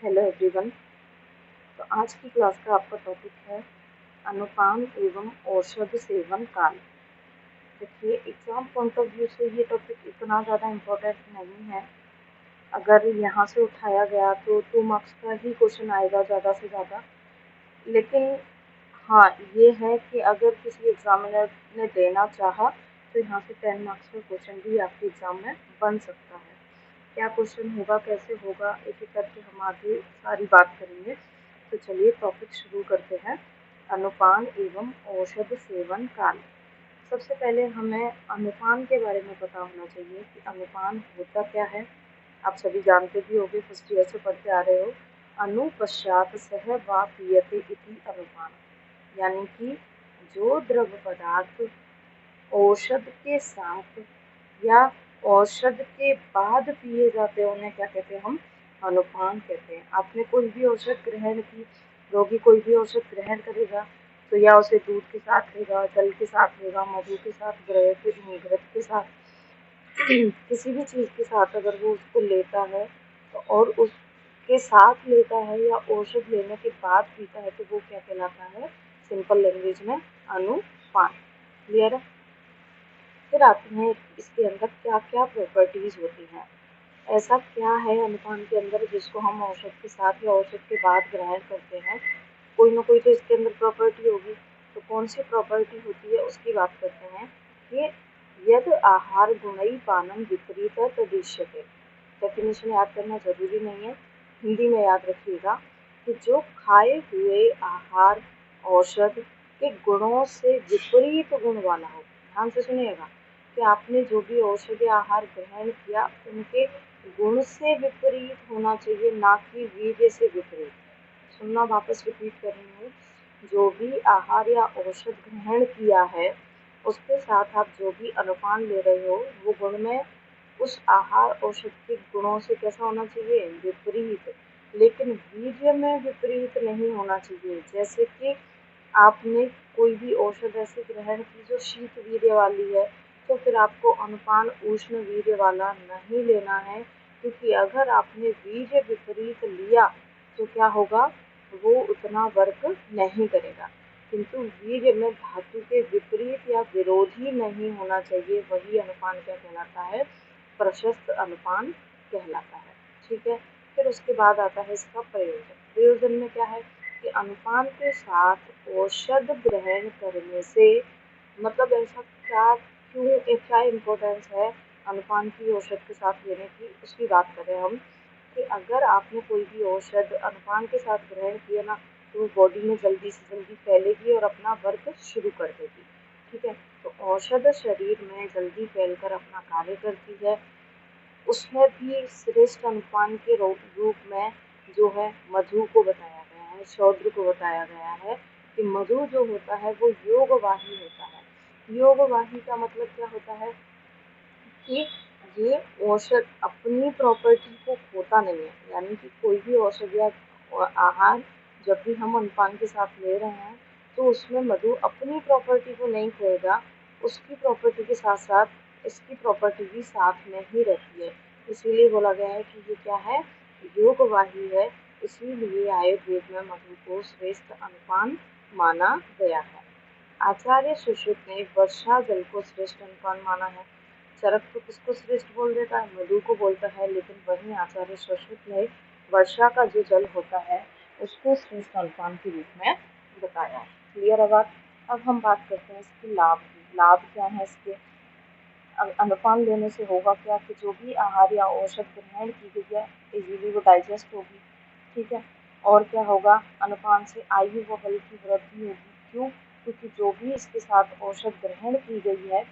Hello everyone. तो आज की क्लास का आपका टॉपिक है अनुपान एवं औषध सेवन काल। देखिए, एग्जाम पॉइंट ऑफ व्यू से ये टॉपिक इतना ज़्यादा इम्पोर्टेंट नहीं है। अगर यहाँ से उठाया गया तो 2 मार्क्स का ही क्वेश्चन आएगा ज़्यादा से ज़्यादा। लेकिन हाँ, ये है कि अगर किसी एग्जामिनर ने देना चाहा तो यहाँ से 10 मार्क्स का क्वेश्चन भी आपके एग्जाम में बन सकता है। क्या क्वेश्चन होगा, कैसे होगा, एक एक करके हम आगे सारी बात करेंगे। तो चलिए टॉपिक शुरू करते हैं। अनुपान एवं औषध सेवन काल। सबसे पहले हमें अनुपान के बारे में पता होना चाहिए कि अनुपान होता क्या है। आप सभी जानते भी होंगे, फर्स्ट ईयर से पढ़ते आ रहे हो। अनु पश्चात सह वा पीयते इति अनुपान, यानी कि जो द्रव पदार्थ औषध के साथ या औषध के बाद पिए जाते हैं उन्हें क्या कहते हैं, हम अनुपान कहते हैं। आपने कोई भी औषध ग्रहण की, रोगी कोई भी औषध ग्रहण करेगा तो या उसे दूध के साथ लेगा, जल के साथ लेगा, मधु के साथ, घृत के साथ, किसी भी चीज़ के साथ अगर वो उसको लेता है तो और उसके साथ लेता है या औषध लेने के बाद पीता है तो वो क्या कहलाता है, सिंपल लैंग्वेज में अनुपान। क्लियर है। फिर आते हैं इसके अंदर क्या क्या प्रॉपर्टीज होती हैं। ऐसा क्या है अनुपान के अंदर जिसको हम औषध के साथ या औषध के बाद ग्रहण करते हैं। कोई ना कोई तो इसके अंदर प्रॉपर्टी होगी। तो कौन सी प्रॉपर्टी होती है उसकी बात करते हैं कि यद आहार गुणई पानम विपरीत तदिश्यते। डेफिनेशन याद करना जरूरी नहीं है, हिंदी में याद रखिएगा कि जो खाए हुए आहार औषध के गुणों से विपरीत गुण वाला हो। ध्यान से सुनिएगा कि आपने जो भी औषधि आहार ग्रहण किया उनके गुण से विपरीत होना चाहिए, ना कि वीर्य से विपरीत। सुनना, वापस रिपीट कर रही हूँ। जो भी आहार या औषध ग्रहण किया है उसके साथ आप जो भी अनुपान ले रहे हो वो गुण में उस आहार औषध के गुणों से कैसा होना चाहिए, विपरीत। लेकिन वीर्य में विपरीत नहीं होना चाहिए। जैसे कि आपने कोई भी औषध ऐसे ग्रहण की जो शीत वीर्य वाली है तो फिर आपको अनुपान उष्ण वीर्य वाला नहीं लेना है, क्योंकि अगर आपने वीर्य विपरीत लिया तो क्या होगा, वो उतना वर्क नहीं करेगा। किंतु वीर्य में धातु के विपरीत या विरोधी नहीं होना चाहिए, वही अनुपान क्या कहलाता है, प्रशस्त अनुपान कहलाता है। ठीक है। फिर उसके बाद आता है इसका प्रयोजन। प्रयोजन में क्या है कि अनुपान के साथ औषध ग्रहण करने से, मतलब ऐसा क्या, क्यों, क्या इम्पोर्टेंस है अनुपान की औषध के साथ लेने की, उसकी बात करें हम कि अगर आपने कोई भी औषध अनुपान के साथ ग्रहण किया ना तो वो बॉडी में जल्दी से जल्दी फैलेगी और अपना वर्क शुरू कर देगी। ठीक है। तो औषध शरीर में जल्दी फैलकर अपना कार्य करती है। उसमें भी श्रेष्ठ अनुपान के रूप में जो है मधु को बताया गया है, शौद्र को बताया गया है कि मधु जो होता है वो योगवाही होता है। योगवाही का मतलब क्या होता है कि ये औषध अपनी प्रॉपर्टी को खोता नहीं है, यानी कि कोई भी औषध या आहार जब भी हम अनुपान के साथ ले रहे हैं तो उसमें मधु अपनी प्रॉपर्टी को नहीं खोएगा, उसकी प्रॉपर्टी के साथ साथ इसकी प्रॉपर्टी भी साथ में ही रहती है। इसीलिए बोला गया है कि ये क्या है, योगवाही है। इसीलिए आयुर्वेद में मधु को श्रेष्ठ अनुपान माना गया है। आचार्य सुश्रुत ने वर्षा जल को श्रेष्ठ अनुपान माना है। चरक तो किसको श्रेष्ठ बोल देता है, मधु को बोलता है, लेकिन वहीं आचार्य सुश्रुत ने वर्षा का जो जल होता है उसको श्रेष्ठ अनुपान के रूप में बताया। क्लियर है बात। अब हम बात करते हैं इसके लाभ की। लाभ क्या है इसके, अनुपान लेने से होगा क्या कि जो भी आहार या औषध ग्रहण की गई है इजीली वो डाइजेस्ट होगी। ठीक है। और क्या होगा, अनुपान से आयु व बल की वृद्धि होगी। क्यों, क्योंकि जो भी इसके साथ औषध ग्रहण की गई है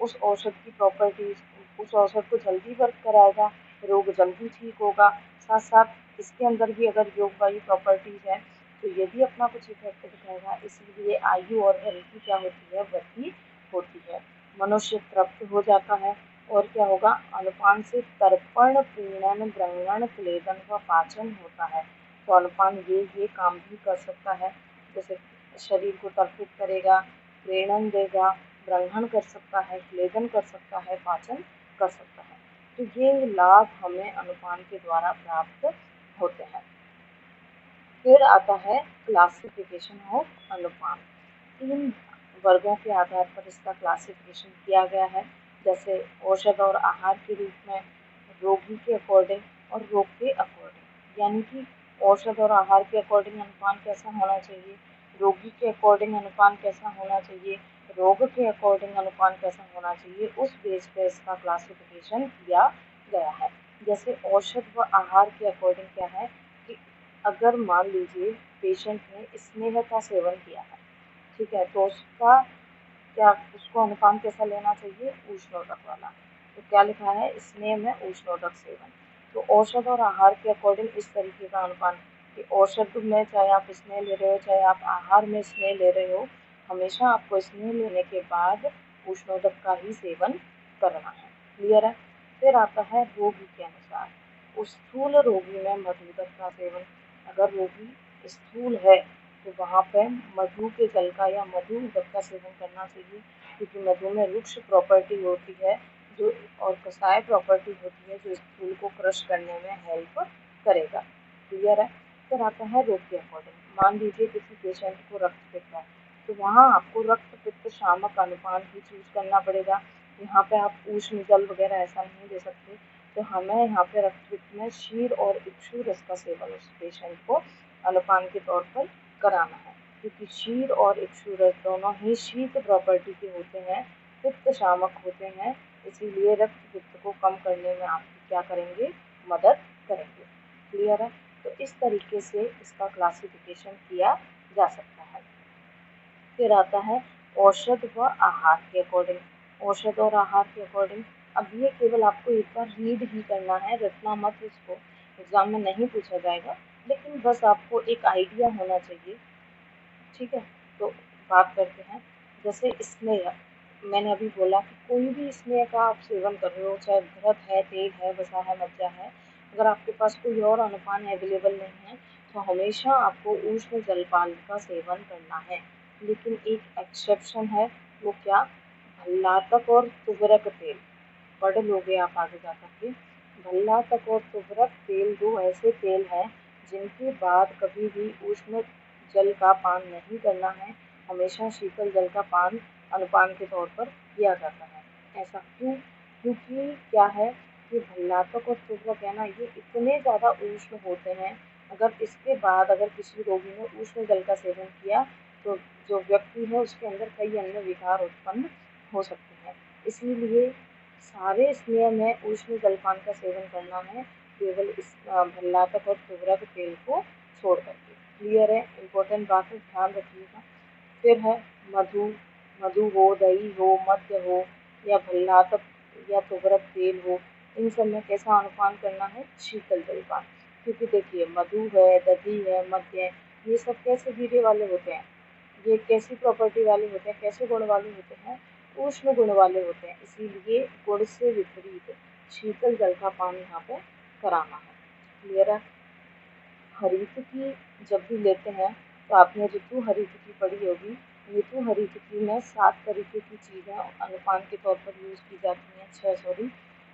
उस औषध की प्रॉपर्टीज उस औषध को जल्दी वर्क कराएगा, रोग जल्दी ठीक होगा। साथ साथ इसके अंदर भी अगर योगवाही प्रॉपर्टीज है तो ये भी अपना कुछ इफेक्ट दिखाएगा। इसीलिए आयु और बल की क्या होती है, वृद्धि होती है। मनुष्य तृप्त हो जाता है। और क्या होगा, अनुपान से तर्पण, प्रीणन, ग्रहण, क्लेदन व पाचन होता है। तो अनुपान ये काम भी कर सकता है, जैसे शरीर को तर्पित करेगा, प्रेरण देगा, ग्रहण कर सकता है, क्लेदन कर सकता है, पाचन कर सकता है। तो ये लाभ हमें अनुपान के द्वारा प्राप्त होते हैं। फिर आता है क्लासिफिकेशन ऑफ अनुपान। 3 वर्गों के आधार पर इसका क्लासिफिकेशन किया गया है, जैसे औषध और आहार के रूप में, रोगी के अकॉर्डिंग और रोग के अकॉर्डिंग। यानी कि औषध और आहार के अकॉर्डिंग अनुपान कैसा होना चाहिए, रोगी के अकॉर्डिंग अनुपान कैसा होना चाहिए, रोग के अकॉर्डिंग अनुपान कैसा होना चाहिए, उस बेस पे इसका क्लासिफिकेशन किया गया है। जैसे औषध व आहार के अकॉर्डिंग क्या है कि अगर मान लीजिए पेशेंट ने स्नेह का सेवन किया है, ठीक है, तो उसको अनुपान कैसा लेना चाहिए, ऊष्णोदक वाला। तो क्या लिखा है, स्नेह में ऊष्णोदक सेवन। तो औषध और आहार के अकॉर्डिंग इस तरीके का अनुपान कि औषध में चाहे आप स्नेह ले रहे हो चाहे आप आहार में स्नेह ले रहे हो, हमेशा आपको स्नेह लेने के बाद ऊष्णोदक का ही सेवन करना है। क्लियर है। फिर आता है रोगी के अनुसार, स्थूल रोगी में मधुदक का सेवन। अगर रोगी स्थूल है तो वहाँ पे मधु के जल का या मधु उदक का सेवन करना चाहिए, क्योंकि मधु में रुक्ष प्रॉपर्टी होती है जो और कसाय प्रॉपर्टी होती है जो स्थूल को क्रश करने में हेल्प करेगा। क्लियर है। फिर आता है रोग के अकॉर्डिंग। मान लीजिए किसी पेशेंट को रक्त पित्त है, तो वहाँ आपको रक्त पित्त शामक अनुपान ही चूज करना पड़ेगा। यहाँ पे आप उष्ण जल वगैरह ऐसा नहीं दे सकते। तो हमें यहाँ पे रक्त पित्त में क्षीर और इक्षु रस का सेवन उस पेशेंट को अनुपान के तौर पर कराना है, क्योंकि क्षीर और इक्षु रस दोनों ही शीत प्रॉपर्टी के होते हैं, पित्त शामक होते हैं, इसीलिए रक्त पित्त को कम करने में आपकी क्या करेंगे, मदद करेंगे। क्लियर है। तो इस तरीके से इसका क्लासिफिकेशन किया जा सकता है। फिर आता है औषध व आहार के अकॉर्डिंग। औषध और आहार के अकॉर्डिंग, अब ये केवल आपको एक बार रीड ही करना है, रटना मत इसको, एग्जाम में नहीं पूछा जाएगा, लेकिन बस आपको एक आइडिया होना चाहिए। ठीक है। तो बात करते हैं, जैसे स्नेह, मैंने अभी बोला कि कोई भी स्नेह का आप सेवन कर रहे हो, चाहे घृत है, तेल है, वसा है, मज्जा है, अगर आपके पास कोई और अनुपान अवेलेबल नहीं है तो हमेशा आपको उष्ण जलपान का सेवन करना है। लेकिन एक एक्सेप्शन है, वो क्या, भल्लातक और तुगरक तेल। पढ़ लोगे आप आगे जा करके। भल्लातक और तुगरक तेल दो ऐसे तेल हैं जिनके बाद कभी भी उष्ण जल का पान नहीं करना है, हमेशा शीतल जल का पान अनुपान के तौर पर किया जाता है। ऐसा क्यों, क्योंकि क्या है कि भल्लातक और तुगरक है ना, ये इतने ज़्यादा उष्ण होते हैं, अगर इसके बाद अगर किसी रोगी ने उष्ण जल का सेवन किया तो जो व्यक्ति है उसके अंदर कई अन्य विकार उत्पन्न हो सकते हैं। इसीलिए सारे स्नेह में उष्ण जलपान का सेवन करना है, केवल इस भल्लातक और तुगरक तेल को छोड़ करके। क्लियर है, इम्पोर्टेंट बात है, ध्यान रखिएगा। फिर है मधु, मधु हो, दही हो, मद्य हो या भल्लातक या तुगरक तेल हो, इन सब में कैसा अनुपान करना है, शीतल जलपान। क्योंकि देखिए मधु है, दही है, मद्य है, ये सब कैसे वीर्य वाले होते हैं, ये कैसी प्रॉपर्टी वाले होते हैं, कैसे गुण वाले होते हैं, उष्ण गुण वाले होते हैं, इसीलिए गुण से विपरीत शीतल जल का पान यहाँ पे कराना है। क्लियर है। हरितकी जब भी लेते हैं तो आपने ऋतु हरितकी पढ़ी होगी। ऋतु हरितकी में 7 तरीके की चीज़ें अनुपान के तौर पर यूज की जाती हैं, 6 सॉरी,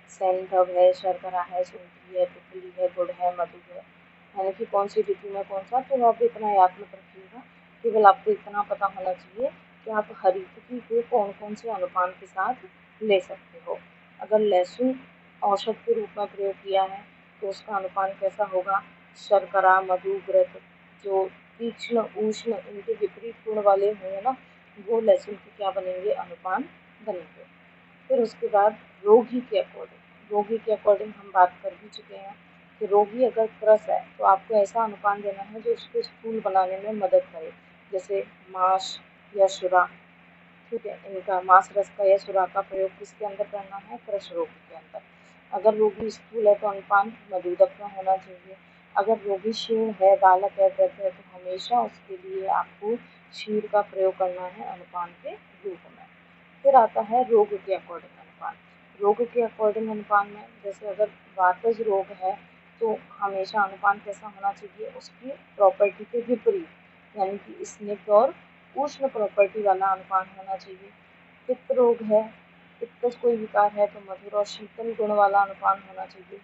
सैंधव है, शर्करा है, सूंठी है, पिपली है, गुड़ है, मधु है, यानी कि कौन सी ऋतु में कौन सा, तो आप इतना याद मत रखिएगा, केवल आपको इतना पता होना चाहिए कि आप हरितकी को कौन कौन से अनुपान के साथ ले सकते हो। अगर लहसुन औषध के रूप में प्रयोग किया है तो उसका अनुपान कैसा होगा, शर्करा, मधु, घृत, जो तीक्ष्ण उष्ण इनके विपरीत गुण वाले होंगे ना, वो लहसुन के क्या बनेंगे, अनुपान बनेंगे। फिर उसके बाद रोगी के अकॉर्डिंग, रोगी के अकॉर्डिंग हम बात कर भी चुके हैं कि रोगी अगर क्रस है तो आपको ऐसा अनुपान देना है जो उसको स्थूल बनाने में मदद करे, जैसे मांस या शुरा। ठीक है, इनका मांस रस का या शुरा का प्रयोग किसके अंदर करना है, क्रस रोगी के अंदर। अगर रोगी स्थूल है तो अनुपान मधुदक का होना चाहिए। अगर रोगी क्षीण है, बालक है, वृद्ध है, तो हमेशा उसके लिए आपको क्षीर का प्रयोग करना है अनुपान के रूप में। फिर आता है रोग के अकॉर्डिंग अनुपान। रोग के अकॉर्डिंग अनुपान में जैसे अगर वातज रोग है तो हमेशा अनुपान कैसा होना चाहिए, उसकी प्रॉपर्टी के विपरीत, यानी कि स्निग्ध और उष्ण प्रॉपर्टी वाला अनुपान होना चाहिए। पित्त रोग है, पित्तज कोई विकार है तो मधुर और शीतल गुण वाला अनुपान होना चाहिए।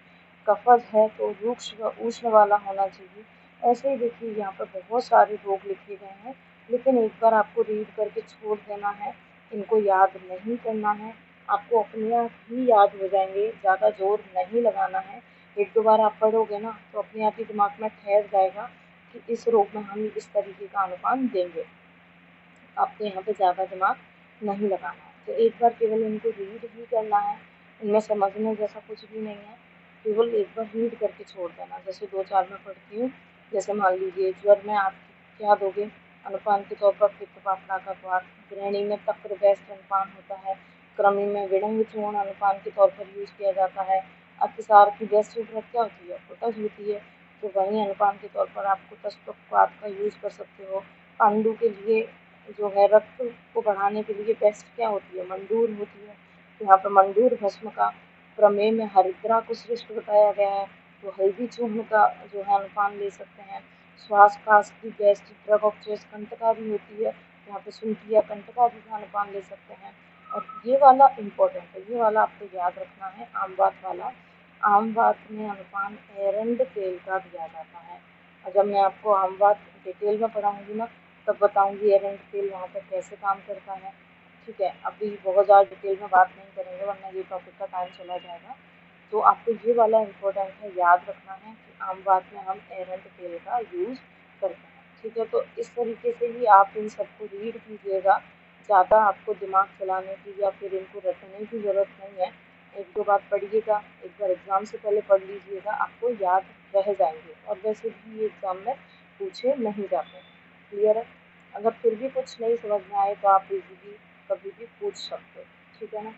कफज है तो रुक्ष व उष्ण वाला होना चाहिए। ऐसे ही देखिए यहाँ पर बहुत सारे रोग लिखे गए हैं, लेकिन एक बार आपको रीड करके छोड़ देना है, इनको याद नहीं करना है, आपको अपने आप ही याद हो जाएंगे, ज़्यादा जोर नहीं लगाना है। एक दो बार आप पढ़ोगे ना तो अपने आप ही दिमाग में ठहर जाएगा कि इस रोग में हम इस तरीके का अनुपान देंगे। आपको यहाँ पे ज़्यादा दिमाग नहीं लगाना है। तो एक बार केवल इनको रीड ही करना है, इनमें समझने जैसा कुछ भी नहीं है, केवल एक बार रीड करके छोड़ देना। जैसे 2-4 में पढ़ती हूँ, जैसे मान लीजिए ज्वर में आप क्या दोगे, अनुपान के तौर पर पित्त पापड़ा का स्वाद, गृहिणी में तक्र बेस्ट अनुपान होता है, क्रमी में विड़ंग चूर्ण अनुपान के तौर पर यूज किया जाता है, अतिसार की गैस्ट्रिक ड्रग क्या होती है, पोटस होती है, तो वही अनुपान के तौर पर आप तस्तुक्वाद का यूज कर सकते हो। पांडु के लिए जो है रक्त को बढ़ाने के लिए बेस्ट क्या होती है, मंडूर होती है, तो यहाँ पर मंडूर भस्म का, प्रमेय में हरिद्रा को श्रेष्ठ बताया गया है, तो हल्दी चूर्ण का जो है अनुपान ले सकते हैं। श्वास कास की गैस्ट्रिक ड्रग ऑफ चॉइस कंटका भी होती है, यहाँ पे शुंठी या कंटका भी का अनुपान ले सकते हैं। और ये वाला इम्पोर्टेंट है, ये वाला आपको याद रखना है, आमवात वाला। आमवात में अनुपान एरंड तेल का दिया जाता है, और जब मैं आपको आमवात डिटेल में पढ़ाऊंगी ना तब बताऊंगी एरंड तेल वहाँ पर कैसे काम करता है। ठीक है, अभी बहुत ज़्यादा डिटेल में बात नहीं करेंगे वरना ये टॉपिक का टाइम चला जाएगा। तो आपको ये वाला इम्पोर्टेंट है, याद रखना है कि आमवात में हम एरंड तेल का यूज़ करते हैं। ठीक है, तो इस तरीके से ही आप इन सबको रीड कीजिएगा, ज़्यादा आपको दिमाग चलाने की या फिर इनको रटने की ज़रूरत नहीं है। एक दो बार पढ़िएगा, एक बार एग्ज़ाम से पहले पढ़ लीजिएगा, आपको याद रह जाएंगे, और वैसे भी ये एग्ज़ाम में पूछे नहीं जाते। क्लियर है? अगर फिर भी कुछ नहीं समझ में आए तो आप इजीली कभी भी पूछ सकते हो। ठीक है ना?